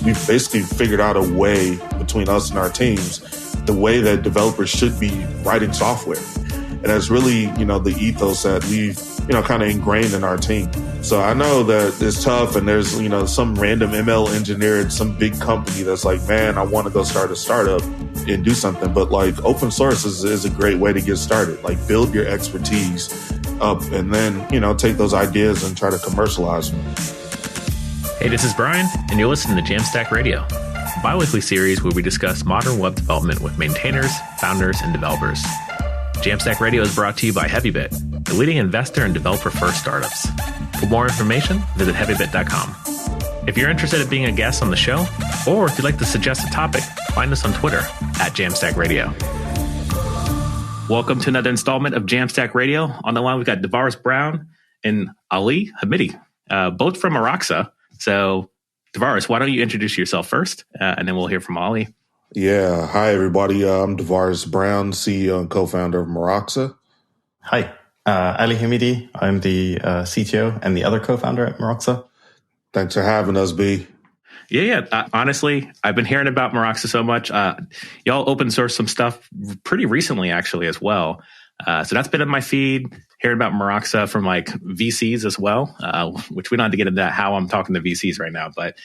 we've basically figured out a way between us and our teams, the way that developers should be writing software. And that's really, the ethos that we've, kind of ingrained in our team. So I know that it's tough and there's, some random ML engineer at some big company that's like, man, I want to go start a startup and do something. But like open source is a great way to get started. Like build your expertise up and then, take those ideas and try to commercialize them. Hey, this is Brian, and you're listening to JAMstack Radio, a bi-weekly series where we discuss modern web development with maintainers, founders, and developers. JAMstack Radio is brought to you by Heavybit, the leading investor in developer-first startups. For more information, visit heavybit.com. If you're interested in being a guest on the show, or if you'd like to suggest a topic, find us on Twitter at JAMstack Radio. Welcome to another installment of JAMstack Radio. On the line, we've got DeVaris Brown and Ali Hamidi, both from Meroxa. So, DeVaris, why don't you introduce yourself first, and then we'll hear from Ali. Yeah. Hi, everybody. I'm DeVaris Brown, CEO and co-founder of Meroxa. Hi. Ali Hamidi. I'm the CTO and the other co-founder at Meroxa. Thanks for having us, B. Yeah. Honestly, I've been hearing about Meroxa so much. Y'all open source some stuff pretty recently, actually, as well. So that's been in my feed. Hearing about Meroxa from like VCs as well, which we don't have to get into how I'm talking to VCs right now. But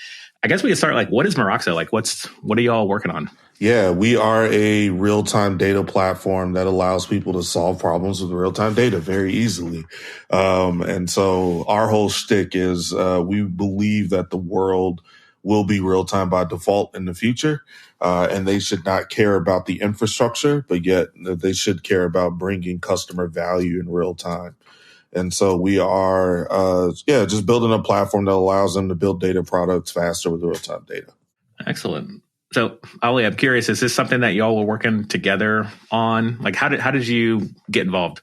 I guess we can start like, what is Meroxa? Like, what are y'all working on? Yeah, we are a real-time data platform that allows people to solve problems with real-time data very easily. And so our whole shtick is we believe that the world will be real-time by default in the future. And they should not care about the infrastructure, but yet they should care about bringing customer value in real time. And so we are, just building a platform that allows them to build data products faster with real-time data. Excellent. So, Ali, I'm curious, is this something that y'all were working together on? Like, how did you get involved?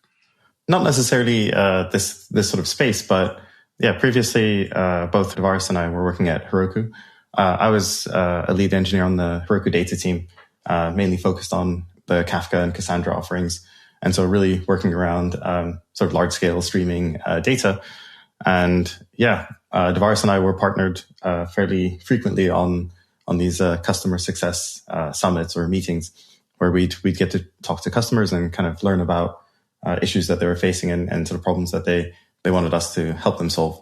Not necessarily this sort of space, but yeah, previously, both DeVaris and I were working at Heroku. I was a lead engineer on the Heroku data team, mainly focused on the Kafka and Cassandra offerings. And so really working around sort of large-scale streaming data. And yeah, DeVaris and I were partnered fairly frequently on these customer success summits or meetings where we'd get to talk to customers and kind of learn about issues that they were facing and sort of problems that they wanted us to help them solve.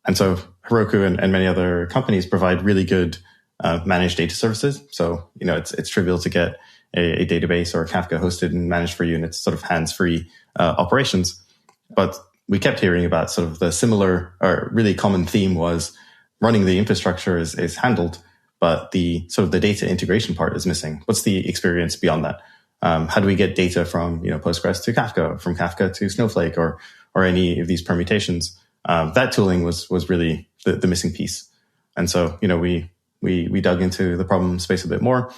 And so Heroku and many other companies provide really good managed data services. So, it's trivial to get a database or a Kafka hosted and managed for you, and it's sort of hands-free operations. But we kept hearing about sort of the similar or really common theme was running the infrastructure is handled, but the sort of the data integration part is missing. What's the experience beyond that? How do we get data from Postgres to Kafka, from Kafka to Snowflake, or any of these permutations? That tooling was really the missing piece. And so, we dug into the problem space a bit more.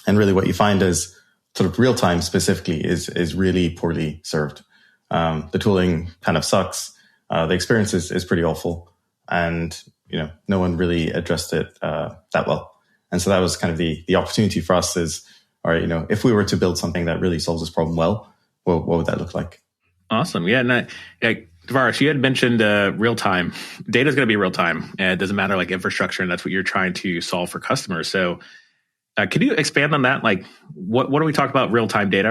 And really what you find is sort of real time specifically is really poorly served. The tooling kind of sucks. The experience is pretty awful. And, no one really addressed it that well. And so that was kind of the opportunity for us is, all right, if we were to build something that really solves this problem well, what would that look like? Awesome. Yeah. And DeVaris, you had mentioned real time. Data is going to be real time. It doesn't matter like infrastructure, and that's what you're trying to solve for customers. So could you expand on that? Like, what do we talk about real time data?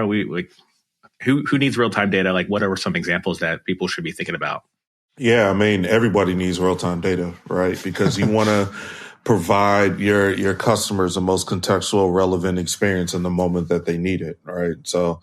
Who needs real time data? Like, what are some examples that people should be thinking about? Yeah, I mean, everybody needs real time data, right? Because you want to provide your customers the most contextual, relevant experience in the moment that they need it, right? So,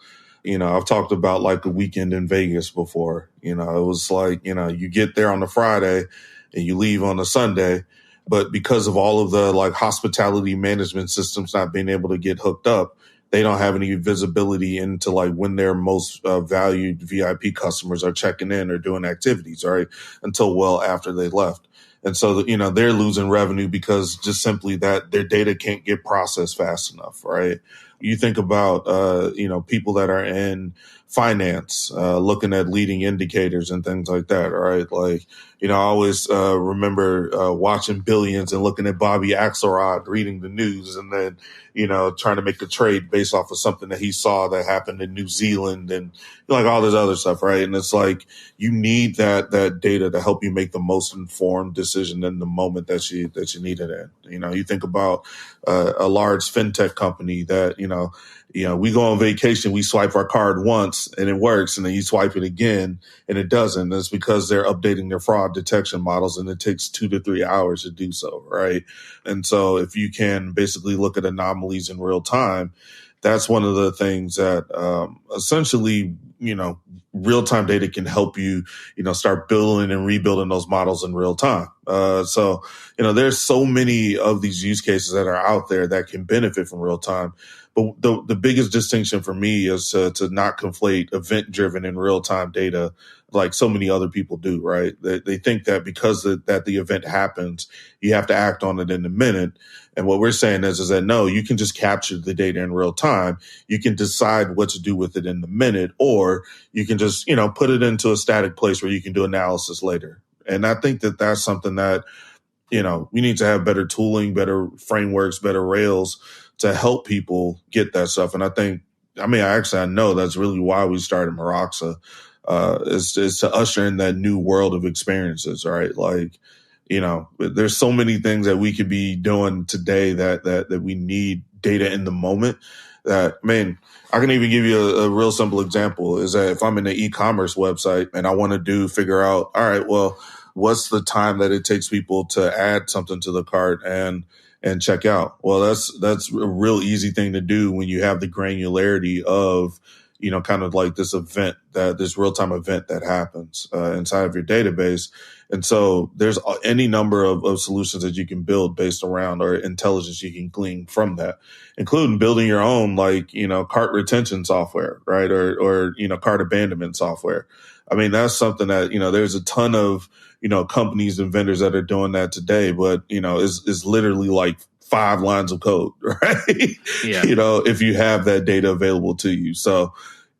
I've talked about like a weekend in Vegas before. It was like, you get there on a Friday and you leave on a Sunday. But because of all of the like hospitality management systems not being able to get hooked up, they don't have any visibility into like when their most valued VIP customers are checking in or doing activities, right? Until well after they left. And so, they're losing revenue because just simply that their data can't get processed fast enough, right? you think about, people that are in finance, looking at leading indicators and things like that, right? Like, I always remember watching Billions and looking at Bobby Axelrod reading the news and then, trying to make a trade based off of something that he saw that happened in New Zealand and like all this other stuff, right? And it's like you need that data to help you make the most informed decision in the moment that you need it in. You think about a large fintech company that, we go on vacation, we swipe our card once and it works, and then you swipe it again and it doesn't. It's because they're updating their fraud detection models and it takes 2 to 3 hours to do so, right? And so if you can basically look at anomalies in real time, that's one of the things that essentially, real-time data can help you, start building and rebuilding those models in real time. So there's so many of these use cases that are out there that can benefit from real time. But the biggest distinction for me is to not conflate event-driven and real-time data like so many other people do, right? They think that because that the event happens, you have to act on it in a minute. And what we're saying is that no, you can just capture the data in real time. You can decide what to do with it in the minute, or you can just, put it into a static place where you can do analysis later. And I think that that's something that, we need to have better tooling, better frameworks, better rails to help people get that stuff. And I know that's really why we started Meroxa, is to usher in that new world of experiences, right? Like, there's so many things that we could be doing today that we need data in the moment that, I can even give you a real simple example is that if I'm in an e-commerce website and I want to figure out, all right, well, what's the time that it takes people to add something to the cart and check out? Well, that's a real easy thing to do when you have the granularity of, kind of like this real-time event that happens inside of your database. And so there's any number of solutions that you can build based around or intelligence you can glean from that, including building your own, cart retention software, right? Or cart abandonment software. That's something that, there's a ton of, companies and vendors that are doing that today, but, is literally like 5 lines of code, right? Yeah. If you have that data available to you. So,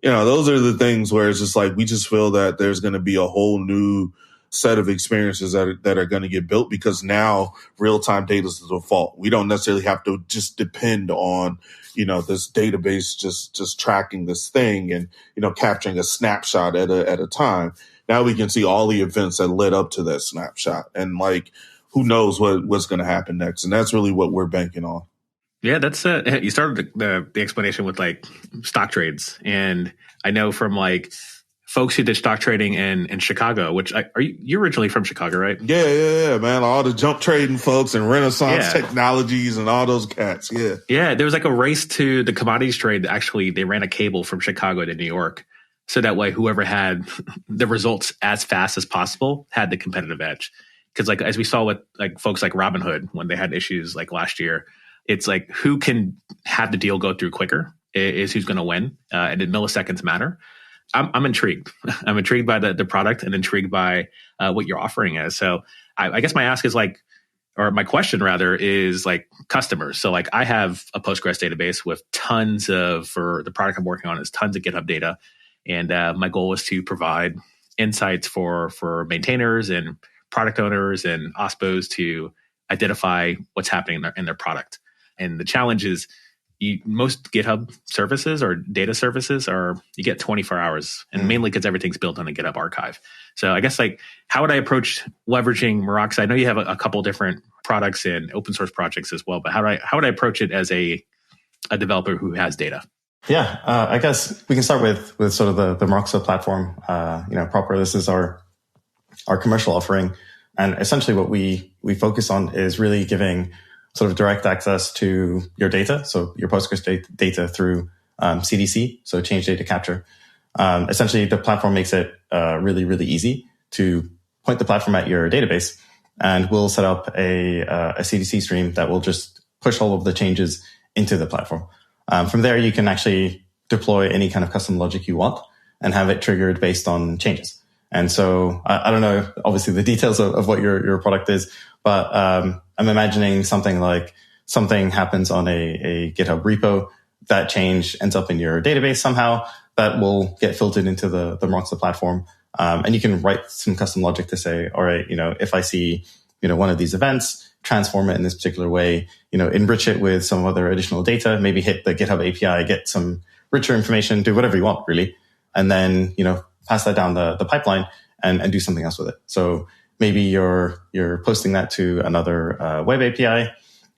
those are the things where it's just like, we just feel that there's going to be a whole new set of experiences that are going to get built because now real-time data is the default. We don't necessarily have to just depend on, this database just tracking this thing and, capturing a snapshot at a time. Now we can see all the events that led up to that snapshot and who knows what's going to happen next. And that's really what we're banking on. Yeah, that's you started the explanation with stock trades. And I know from folks who did stock trading in Chicago, which you're originally from Chicago, right? Yeah, man. All the jump trading folks and Renaissance Technologies and all those cats. Yeah. Yeah. There was a race to the commodities trade. Actually, they ran a cable from Chicago to New York. So that way, whoever had the results as fast as possible had the competitive edge. Because as we saw with folks like Robinhood, when they had issues last year, it's who can have the deal go through quicker is who's going to win. And the milliseconds matter. I'm intrigued. I'm intrigued by the product and intrigued by what you're offering is. So I guess my ask is or my question rather is customers. So I have a Postgres database with for the product I'm working on is tons of GitHub data. And my goal is to provide insights for maintainers and product owners and OSPOs to identify what's happening in their product. And the challenge is most GitHub services or data services you get 24 hours, and mainly because everything's built on a GitHub archive. So I guess how would I approach leveraging Meroxa? I know you have a couple different products and open source projects as well, but how would I approach it as a developer who has data? Yeah, I guess we can start with sort of the Meroxa platform. Proper. This is our commercial offering, and essentially what we focus on is really giving sort of direct access to your data, so your Postgres data through CDC, so change data capture. Essentially, the platform makes it really, really easy to point the platform at your database, and we'll set up a CDC stream that will just push all of the changes into the platform. From there, you can actually deploy any kind of custom logic you want and have it triggered based on changes. And so I don't know, obviously, the details of what your product is, but I'm imagining something like something happens on a GitHub repo that change ends up in your database somehow, that will get filtered into the Meroxa platform. And you can write some custom logic to say, all right, if I see, one of these events, transform it in this particular way, enrich it with some other additional data, maybe hit the GitHub API, get some richer information, do whatever you want, really. And then, pass that down the pipeline and do something else with it. So maybe you're posting that to another web API.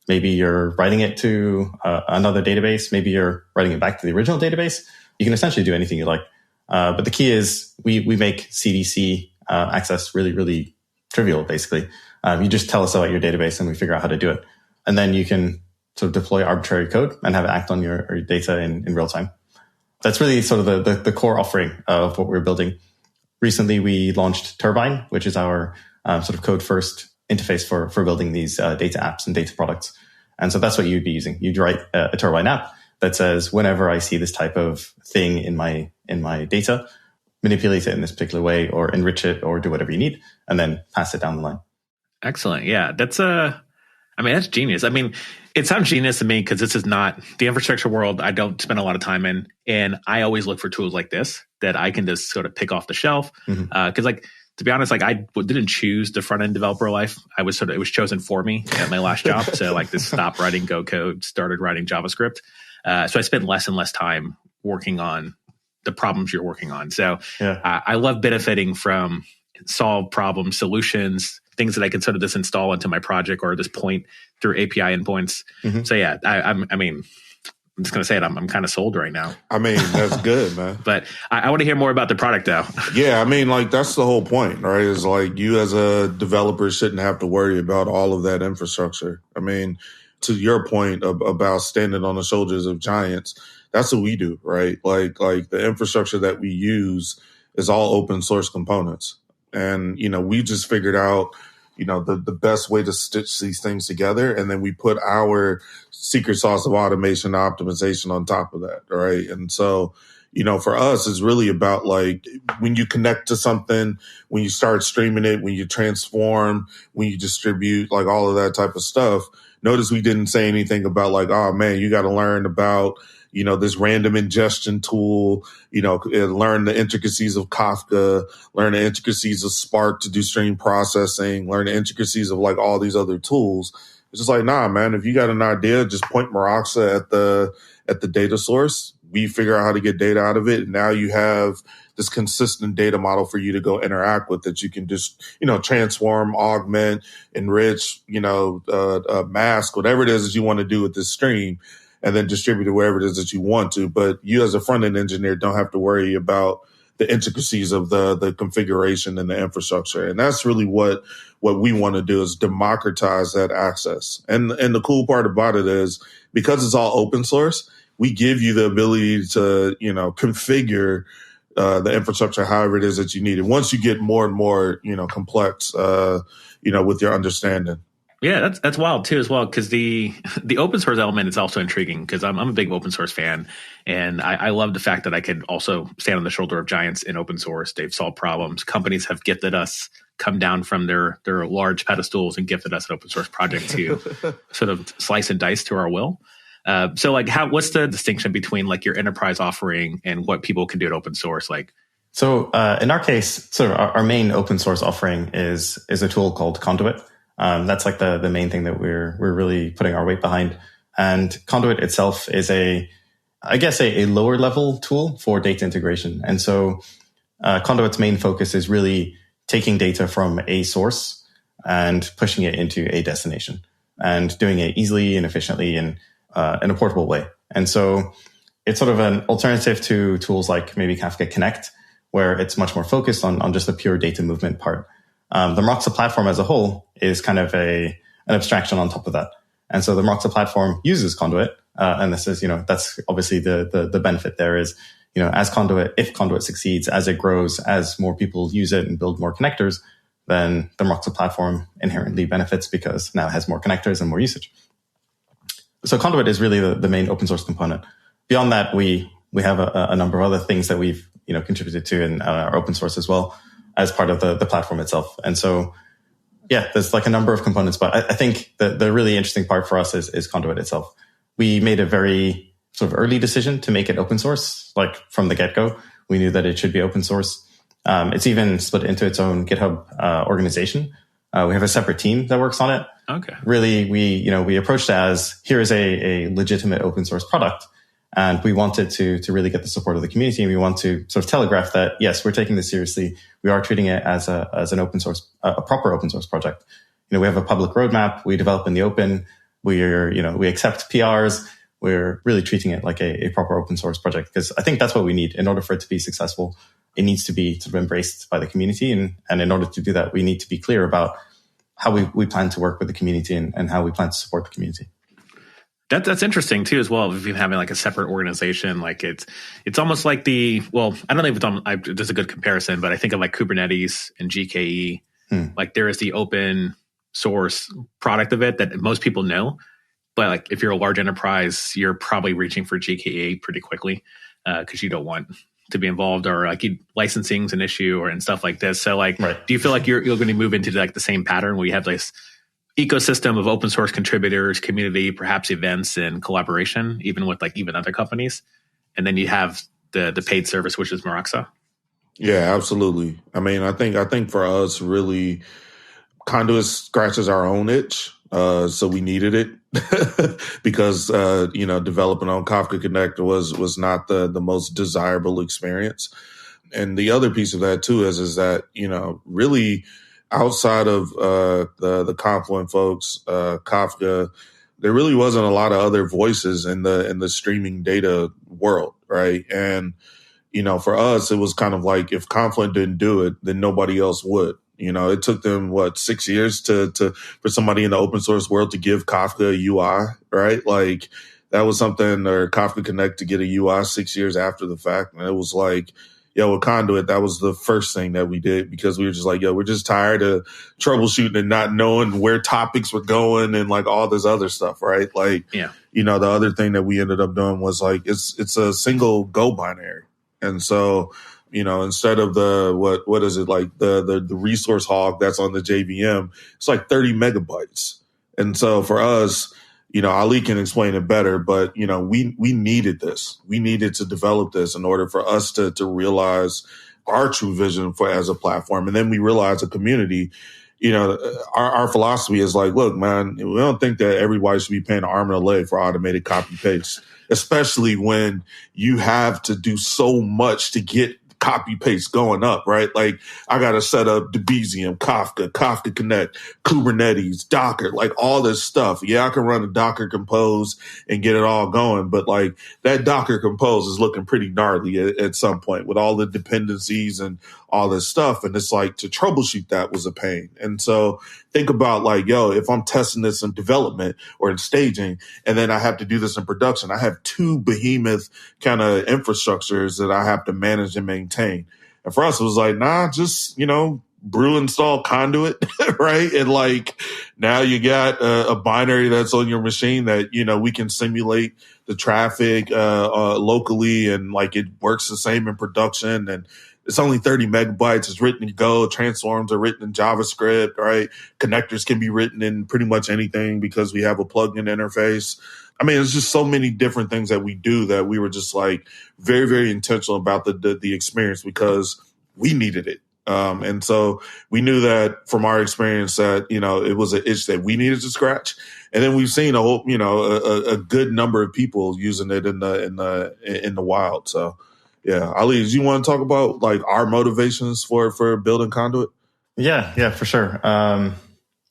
Maybe you're writing it to another database. Maybe you're writing it back to the original database. You can essentially do anything you like. But the key is we make CDC access really, really trivial, basically. You just tell us about your database and we figure out how to do it. And then you can sort of deploy arbitrary code and have it act on your data in real time. That's really sort of the core offering of what we're building. Recently, we launched Turbine, which is our sort of code-first interface for building these data apps and data products. And so that's what you'd be using. You'd write a Turbine app that says, whenever I see this type of thing in my data, manipulate it in this particular way or enrich it or do whatever you need, and then pass it down the line. Excellent. Yeah, that's genius. I mean, it sounds genius to me because this is not the infrastructure world I don't spend a lot of time in. And I always look for tools like this that I can just sort of pick off the shelf. Because to be honest, I didn't choose the front end developer life. It was chosen for me at my last job. So to stop writing Go code, started writing JavaScript. So I spent less and less time working on the problems you're working on. So I love benefiting from solve problem solutions, things that I can sort of just install into my project or just point through API endpoints. So yeah, I'm just going to say it. I'm kind of sold right now. I mean, that's good, man. But I want to hear more about the product though. Yeah. I mean, that's the whole point, right? Is you as a developer shouldn't have to worry about all of that infrastructure. I mean, to your point about standing on the shoulders of giants, that's what we do, right? Like the infrastructure that we use is all open source components. And, we just figured out, the best way to stitch these things together. And then we put our secret sauce of automation optimization on top of that, right? And so, for us, it's really about when you connect to something, when you start streaming it, when you transform, when you distribute, all of that type of stuff. Notice we didn't say anything about oh man, you got to learn about, this random ingestion tool, learn the intricacies of Kafka, learn the intricacies of Spark to do stream processing, learn the intricacies of all these other tools. It's just nah, man, if you got an idea, just point Meroxa at the data source. We figure out how to get data out of it. And now you have this consistent data model for you to go interact with that you can just, transform, augment, enrich, mask, whatever it is that you want to do with this stream, and then distribute it wherever it is that you want to. But you as a front-end engineer don't have to worry about the intricacies of the configuration and the infrastructure. And that's really what we want to do, is democratize that access. And the cool part about it is, because it's all open source, we give you the ability to, configure the infrastructure however it is that you need it. Once you get more and more, complex, with your understanding. Yeah, that's wild too as well, because the open source element is also intriguing, because I'm a big open source fan, and I love the fact that I could also stand on the shoulder of giants in open source. They've solved problems. Companies have gifted us, come down from their large pedestals and gifted us an open source project to sort of slice and dice to our will. So what's the distinction between your enterprise offering and what people can do at open source? So in our case, sort of our main open source offering is a tool called Conduit. That's the main thing that we're really putting our weight behind. And Conduit itself is a lower level tool for data integration. And so Conduit's main focus is really taking data from a source and pushing it into a destination and doing it easily and efficiently and in a portable way. And so it's sort of an alternative to tools like maybe Kafka Connect, where it's much more focused on just the pure data movement part. The Meroxa platform as a whole is kind of an abstraction on top of that. And so the Meroxa platform uses Conduit. And this is, that's obviously the benefit there is, if Conduit succeeds, as it grows, as more people use it and build more connectors, then the Meroxa platform inherently benefits because now it has more connectors and more usage. So Conduit is really the main open source component. Beyond that, we have a number of other things that we've contributed to in our open source as well as part of the platform itself. And so, yeah, there's a number of components, but I think the really interesting part for us is Conduit itself. We made a very sort of early decision to make it open source. Like from the get-go, we knew that it should be open source. It's even split into its own GitHub organization. We have a separate team that works on it. Okay. Really, we approached it as, here is a legitimate open source product. And we wanted to really get the support of the community. And we want to sort of telegraph that, yes, we're taking this seriously. We are treating it as an open source, a proper open source project. We have a public roadmap. We develop in the open. We accept PRs. We're really treating it like a proper open source project, because I think that's what we need in order for it to be successful. It needs to be sort of embraced by the community. And in order to do that, we need to be clear about how we plan to work with the community and how we plan to support the community. That's interesting too, as well. If you're having like a separate organization, like it's almost like I don't know if there's a good comparison, but I think of like Kubernetes and GKE. Like there is the open source product of it that most people know, but like if you're a large enterprise, you're probably reaching for GKE pretty quickly because you don't want to be involved, or like licensing is an issue and stuff like this. So like, Do you feel like you're going to move into like the same pattern where you have this ecosystem of open source contributors, community, perhaps events and collaboration, even with like even other companies, and then you have the paid service, which is Meroxa? Yeah, absolutely. I mean, I think for us, really, Conduit scratches our own itch. So we needed it because, developing on Kafka Connect was not the most desirable experience. And the other piece of that too is that, really outside of the Confluent folks, Kafka, there really wasn't a lot of other voices in the streaming data world, right? And, for us, it was kind of like if Confluent didn't do it, then nobody else would. It took them 6 years for somebody in the open source world to give Kafka a UI, right? Like that was something, or Kafka Connect to get a UI 6 years after the fact. And it was like, with Conduit, that was the first thing that we did, because we were just like, we're just tired of troubleshooting and not knowing where topics were going and like all this other stuff, right? Like, the other thing that we ended up doing was like, it's a single Go binary. And so, instead of the, what is it, like the resource hog that's on the JVM, it's like 30 megabytes. And so for us, Ali can explain it better, but, we needed this. We needed to develop this in order for us to realize our true vision as a platform. And then we realized a community, our philosophy is like, look, man, we don't think that everybody should be paying an arm and a leg for automated copy paste, especially when you have to do so much to get copy paste going up, right? Like I got to set up Debezium, Kafka Connect, Kubernetes, Docker, like all this stuff. Yeah, I can run a Docker Compose and get it all going, but like that Docker Compose is looking pretty gnarly at some point with all the dependencies and all this stuff. And it's like to troubleshoot that was a pain. And so think about like, if I'm testing this in development or in staging, and then I have to do this in production, I have two behemoth kind of infrastructures that I have to manage and maintain. And for us, it was like, just, brew install Conduit, right? And like now you got a binary that's on your machine that, we can simulate the traffic locally, and like it works the same in production, and it's only 30 megabytes. It's written in Go. Transforms are written in JavaScript, right? Connectors can be written in pretty much anything because we have a plugin interface. I mean, it's just so many different things that we do that we were just like very, very intentional about the experience because we needed it. And so we knew that from our experience that, it was an itch that we needed to scratch. And then we've seen a good number of people using it in the wild. So, yeah. Ali, do you want to talk about like our motivations for building Conduit? Yeah, for sure.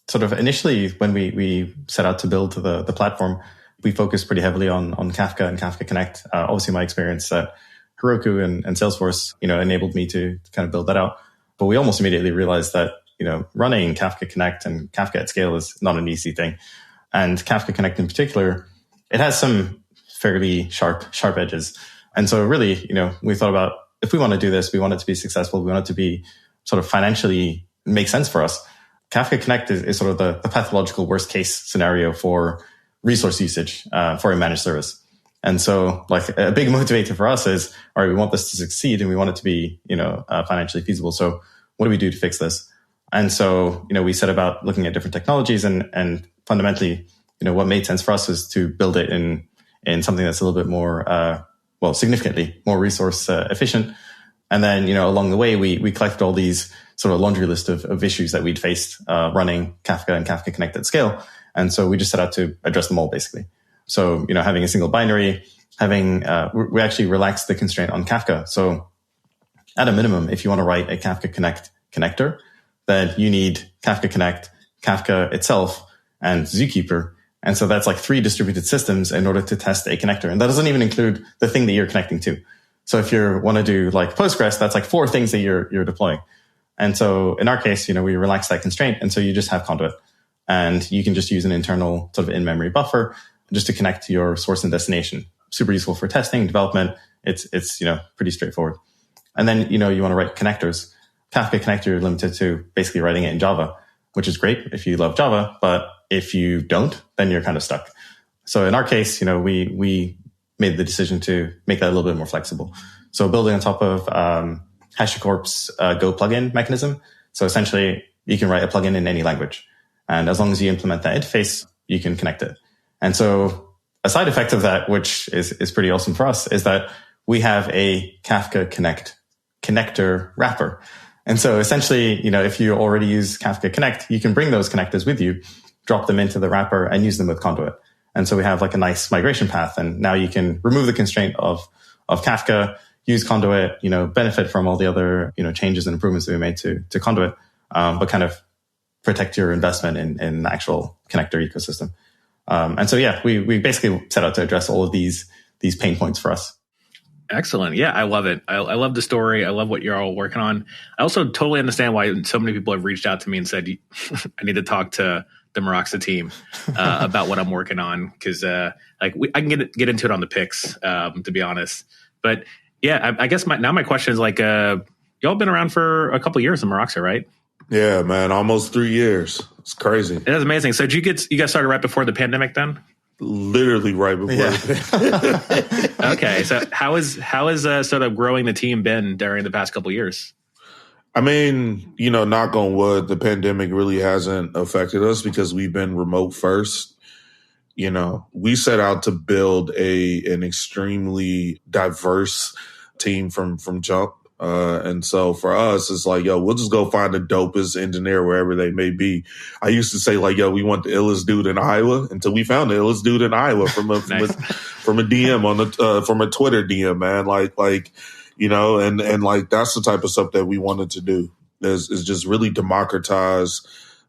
Sort of initially when we set out to build the platform, we focused pretty heavily on Kafka and Kafka Connect. Obviously my experience at Heroku and Salesforce, enabled me to kind of build that out. But we almost immediately realized that, running Kafka Connect and Kafka at scale is not an easy thing. And Kafka Connect in particular, it has some fairly sharp edges. And so really, we thought about if we want to do this, we want it to be successful. We want it to be sort of financially make sense for us. Kafka Connect is sort of the pathological worst case scenario for resource usage for a managed service. And so like a big motivator for us is, all right, we want this to succeed and we want it to be, financially feasible. So what do we do to fix this? And so, we set about looking at different technologies and fundamentally, what made sense for us was to build it in in something that's a little bit more, significantly more resource efficient. And then, along the way, we collected all these sort of laundry list of issues that we'd faced running Kafka and Kafka Connect at scale. And so we just set out to address them all, basically. So, having a single binary, we actually relaxed the constraint on Kafka. So at a minimum, if you want to write a Kafka Connect connector, then you need Kafka Connect, Kafka itself, and Zookeeper. And so that's like 3 distributed systems in order to test a connector. And that doesn't even include the thing that you're connecting to. So if you want to do like Postgres, that's like 4 things that you're deploying. And so in our case, we relax that constraint. And so you just have Conduit. And you can just use an internal sort of in-memory buffer just to connect to your source and destination. Super useful for testing, development. It's pretty straightforward. And then, you want to write connectors. Kafka connector, you're limited to basically writing it in Java, which is great if you love Java. But if you don't, then you're kind of stuck. So in our case, we made the decision to make that a little bit more flexible. So building on top of HashiCorp's Go plugin mechanism. So essentially, you can write a plugin in any language. And as long as you implement that interface, you can connect it. And so a side effect of that, which is pretty awesome for us, is that we have a Kafka Connect connector wrapper. And so essentially, if you already use Kafka Connect, you can bring those connectors with you, drop them into the wrapper, and use them with Conduit. And so we have like a nice migration path. And now you can remove the constraint of Kafka, use Conduit, benefit from all the other, changes and improvements that we made to Conduit, but kind of protect your investment in the actual connector ecosystem. And so, we basically set out to address all of these pain points for us. Excellent. Yeah, I love it. I love the story. I love what you're all working on. I also totally understand why so many people have reached out to me and said, I need to talk to the Meroxa team about what I'm working on. Because I can get into it on the picks, to be honest. But yeah, I guess my question is like, y'all been around for a couple of years in Meroxa, right? Yeah, man, almost 3 years. It's crazy. It is amazing. So you guys started right before the pandemic then? Literally right before. Yeah. Okay, so how is sort of growing the team been during the past couple of years? I mean, knock on wood, the pandemic really hasn't affected us because we've been remote first. We set out to build an extremely diverse team from jump. And so for us, it's like, we'll just go find the dopest engineer wherever they may be. I used to say like, we want the illest dude in Iowa until we found the illest dude in Iowa from a DM from a Twitter DM, man. And like, that's the type of stuff that we wanted to do is just really democratize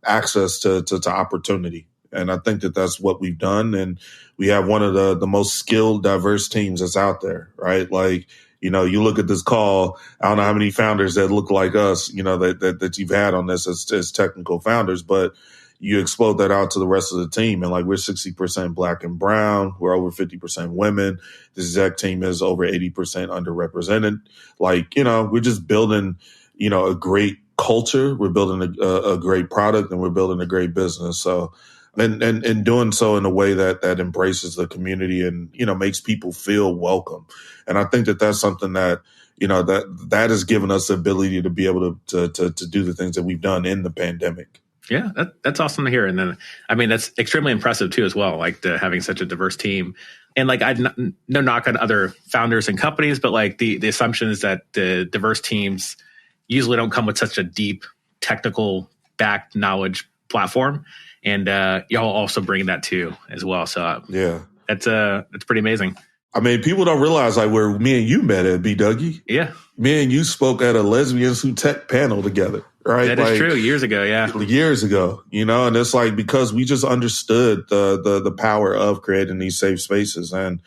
access to opportunity. And I think that that's what we've done. And we have one of the most skilled, diverse teams that's out there, right? Like, you look at this call, I don't know how many founders that look like us, that you've had on this as technical founders, but you explode that out to the rest of the team. And like, we're 60% Black and brown. We're over 50% women. The exec team is over 80% underrepresented. Like, we're just building, a great culture. We're building a great product, and we're building a great business. So, and doing so in a way that embraces the community and, makes people feel welcome. And I think that that's something that, that has given us the ability to be able to do the things that we've done in the pandemic. Yeah, that's awesome to hear. And then, I mean, that's extremely impressive too, as well, like having such a diverse team. And like, no knock on other founders and companies, but like the assumption is that the diverse teams usually don't come with such a deep technical backed knowledge platform. And y'all also bring that too as well. So yeah, that's pretty amazing. I mean, people don't realize like where me and you met at B. Dougie. Yeah. Me and you spoke at a Lesbians Who Tech panel together, right? That is true. Years ago, yeah. Years ago, and it's like because we just understood the power of creating these safe spaces. And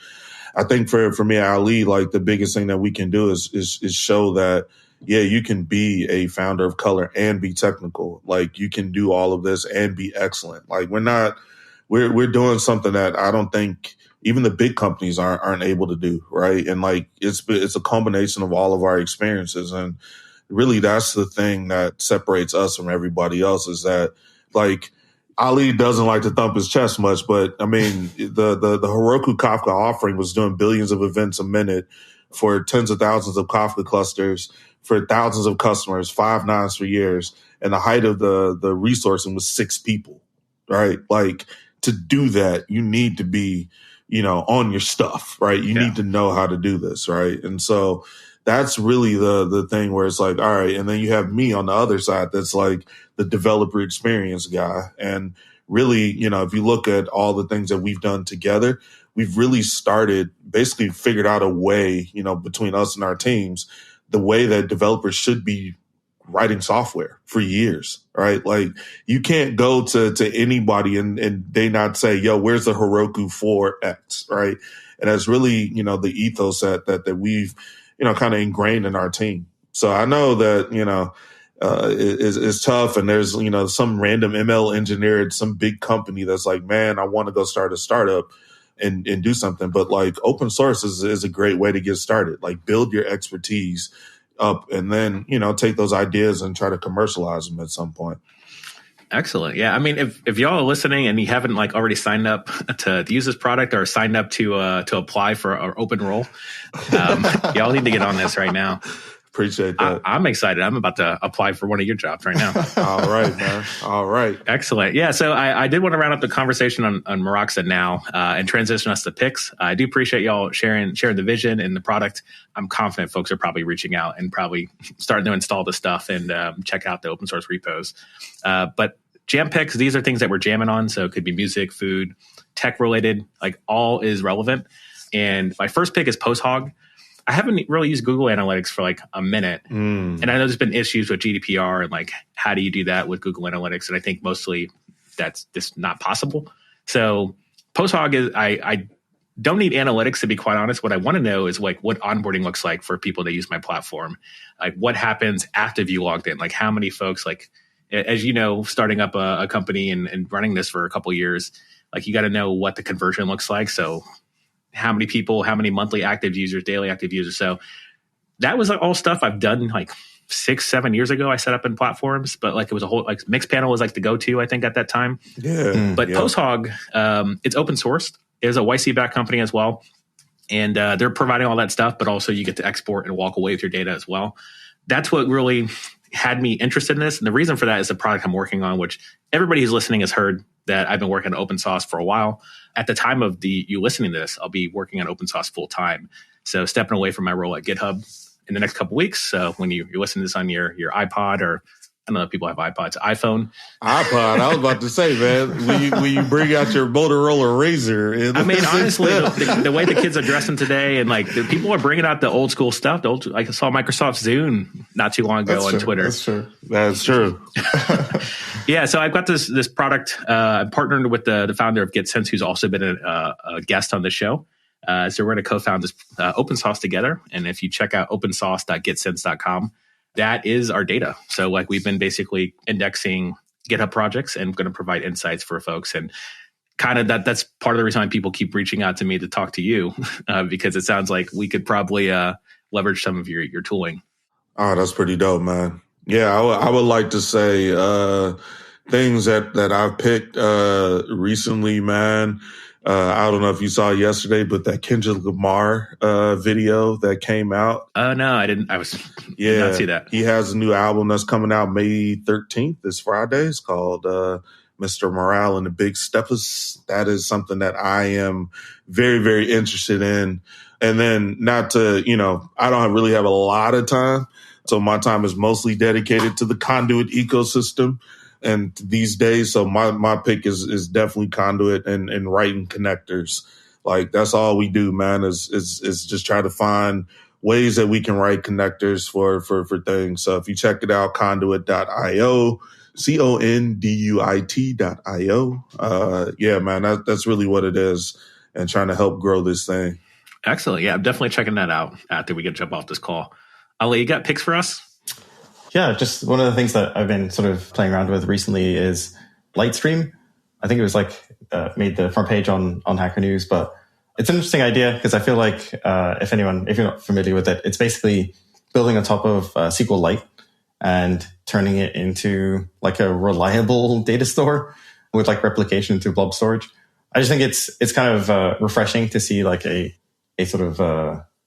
I think for me, Ali, like the biggest thing that we can do is show that, yeah, you can be a founder of color and be technical. Like you can do all of this and be excellent. Like we're doing something that I don't think even the big companies aren't able to do, right? And like it's a combination of all of our experiences, and really that's the thing that separates us from everybody else is that like Ali doesn't like to thump his chest much, but I mean the Heroku Kafka offering was doing billions of events a minute for tens of thousands of Kafka clusters for thousands of customers, 5 nines for years, and the height of the resourcing was 6 people, right? Like to do that, you need to be on your stuff, right? You need to know how to do this, right? And so that's really the thing where it's like, all right. And then you have me on the other side that's like the developer experience guy. And really, if you look at all the things that we've done together, we've really basically figured out a way, between us and our teams, the way that developers should be writing software for years, right? Like you can't go to anybody and they not say, yo, where's the Heroku for X, right? And that's really, the ethos that we've, kind of ingrained in our team. So I know that, it's tough. And there's, some random ML engineer at some big company that's like, man, I want to go start a startup and do something. But like open source is a great way to get started. Like build your expertise up and then, take those ideas and try to commercialize them at some point. Excellent. Yeah. I mean, if y'all are listening and you haven't like already signed up to use this product or signed up to apply for our open role, y'all need to get on this right now. Appreciate that. I'm excited. I'm about to apply for one of your jobs right now. All right, man. All right. Excellent. Yeah. So I did want to round up the conversation on Meroxa now and transition us to picks. I do appreciate y'all sharing the vision and the product. I'm confident folks are probably reaching out and probably starting to install the stuff and check out the open source repos. But jam picks, these are things that we're jamming on. So it could be music, food, tech related, like all is relevant. And my first pick is PostHog. I haven't really used Google Analytics for like a minute. And I know there's been issues with GDPR and like, how do you do that with Google Analytics? And I think mostly that's just not possible. So PostHog is, I don't need analytics to be quite honest. What I want to know is like what onboarding looks like for people that use my platform. Like what happens after you logged in? Like how many folks, like, as you know, starting up a company and running this for a couple of years, like you got to know what the conversion looks like. So how many people, how many monthly active users, daily active users. So that was like all stuff I've done like 6-7 years ago. I set up in platforms, but like it was a whole, like Mixpanel was like the go-to, I think at that time. Yeah. But PostHog, it's open sourced. It was a YC-backed company as well. And they're providing all that stuff, but also you get to export and walk away with your data as well. That's what really had me interested in this. And the reason for that is the product I'm working on, which everybody who's listening has heard that I've been working on open source for a while. At the time of you listening to this, I'll be working on open source full time. So stepping away from my role at GitHub in the next couple of weeks. So when you're listening to this on your iPod or I don't know if people have iPods, iPhone. iPod. I was about to say, man, will you bring out your Motorola Razr? I mean, honestly, the way the kids are dressing today and like the people are bringing out the old school stuff. Like I saw Microsoft Zoom not too long ago on Twitter. That's true. Yeah. So I've got this product. I'm partnered with the founder of GetSense, who's also been a guest on the show. So we're going to co-found this open source together. And if you check out opensource.getsense.com, that is our data. So like we've been basically indexing GitHub projects and going to provide insights for folks. And kind of that's part of the reason why people keep reaching out to me to talk to you because it sounds like we could probably leverage some of your tooling. Oh, that's pretty dope, man. Yeah, I would like to say things that I've picked recently, man. I don't know if you saw yesterday, but that Kendrick Lamar video that came out. Oh, no, I didn't. Did not see that. He has a new album that's coming out May 13th, this Friday. It's called Mr. Morale and the Big Steppers. That is something that I am very, very interested in. And then not to, I don't really have a lot of time. So my time is mostly dedicated to the Conduit ecosystem. And these days, so my pick is definitely Conduit and writing connectors. Like that's all we do, man, is just try to find ways that we can write connectors for things. So if you check it out, conduit.io, conduit.io. Yeah, man, that's really what it is and trying to help grow this thing. Excellent. Yeah, I'm definitely checking that out after we get jump off this call. Ali, you got picks for us? Yeah, just one of the things that I've been sort of playing around with recently is Lightstream. I think it was made the front page on Hacker News, but it's an interesting idea because I feel like if you're not familiar with it, it's basically building on top of SQLite and turning it into like a reliable data store with like replication into blob storage. I just think it's kind of refreshing to see like a sort of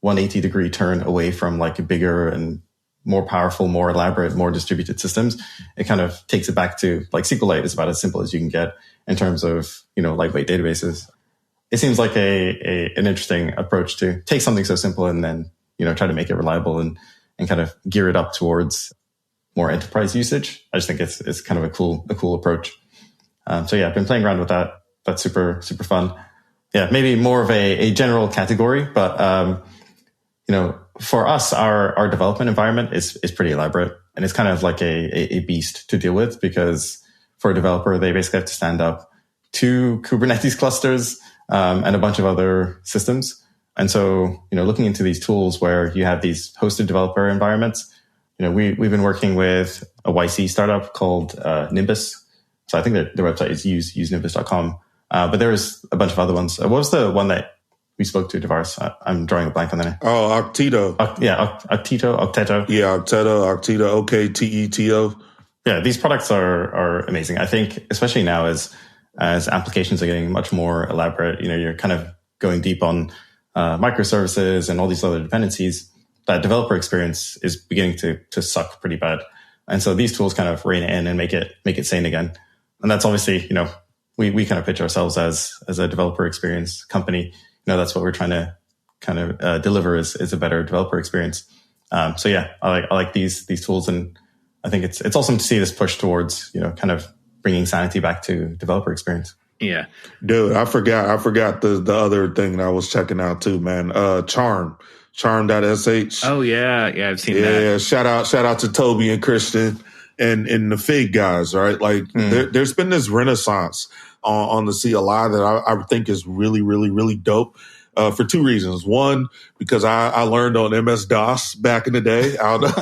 180-degree turn away from like a bigger and more powerful, more elaborate, more distributed systems. It kind of takes it back to like SQLite is about as simple as you can get in terms of, lightweight databases. it seems like an interesting approach to take something so simple and then, try to make it reliable and kind of gear it up towards more enterprise usage. I just think it's kind of a cool approach. So yeah, I've been playing around with that. That's super, super fun. Yeah, maybe more of a general category, but, for us, our development environment is pretty elaborate, and it's kind of like a beast to deal with, because for a developer, they basically have to stand up 2 Kubernetes clusters, and a bunch of other systems. And so, looking into these tools where you have these hosted developer environments, we've been working with a YC startup called Nimbus. So I think their website is usenimbus.com. But there's a bunch of other ones. What was the one that we spoke to, DeVaris? I'm drawing a blank on the name. Oh, Octeto. Octeto. Yeah, Octeto, Okteto. Yeah, these products are amazing. I think, especially now as applications are getting much more elaborate, you're kind of going deep on microservices and all these other dependencies. That developer experience is beginning to suck pretty bad. And so these tools kind of rein it in and make it sane again. And that's obviously, we kind of pitch ourselves as a developer experience company. That's what we're trying to kind of deliver is a better developer experience. So yeah, I like these tools, and I think it's awesome to see this push towards, kind of bringing sanity back to developer experience. Yeah. Dude, I forgot the other thing that I was checking out too, man. Charm.sh. Oh yeah. Yeah, I've seen that. Yeah, shout out to Toby and Christian and the Fig guys, right? Like there's been this renaissance on the CLI that I think is really, really, really dope. For 2 reasons. One, because I learned on MS-DOS back in the day. I don't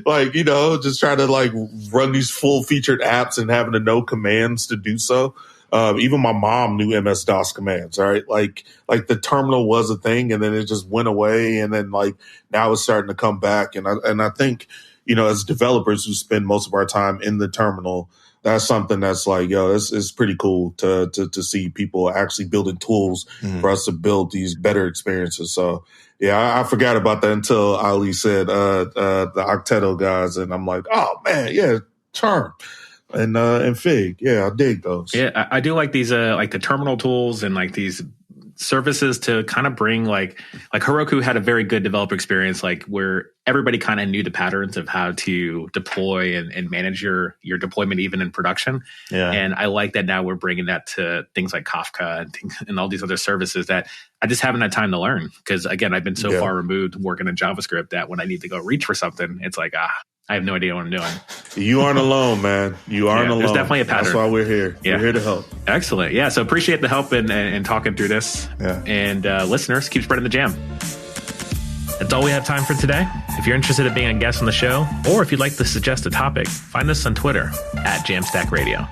know, just trying to like run these full featured apps and having to know commands to do so. Even my mom knew MS-DOS commands, right? Like the terminal was a thing, and then it just went away, and then like now it's starting to come back. And I think, as developers who spend most of our time in the terminal, that's something that's like, it's pretty cool to see people actually building tools for us to build these better experiences. So yeah, I forgot about that until Ali said the Octeto guys, and I'm like, oh man, yeah, Charm and Fig, yeah, I dig those. Yeah, I do like these like the terminal tools and like these services to kind of bring like Heroku had a very good developer experience, like where everybody kind of knew the patterns of how to deploy and manage your deployment even in production. Yeah. And I like that now we're bringing that to things like Kafka and all these other services that I just haven't had time to learn. Because again, I've been so far removed working in JavaScript that when I need to go reach for something, it's like, I have no idea what I'm doing. You aren't alone, man. You aren't alone. There's definitely a pattern. That's why we're here. Yeah. We're here to help. Excellent. Yeah. So appreciate the help and talking through this. Yeah. And listeners, keep spreading the jam. That's all we have time for today. If you're interested in being a guest on the show, or if you'd like to suggest a topic, find us on Twitter at JAMstack Radio.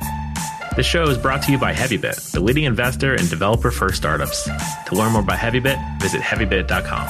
This show is brought to you by Heavybit, the leading investor in developer-first startups. To learn more about Heavybit, visit heavybit.com.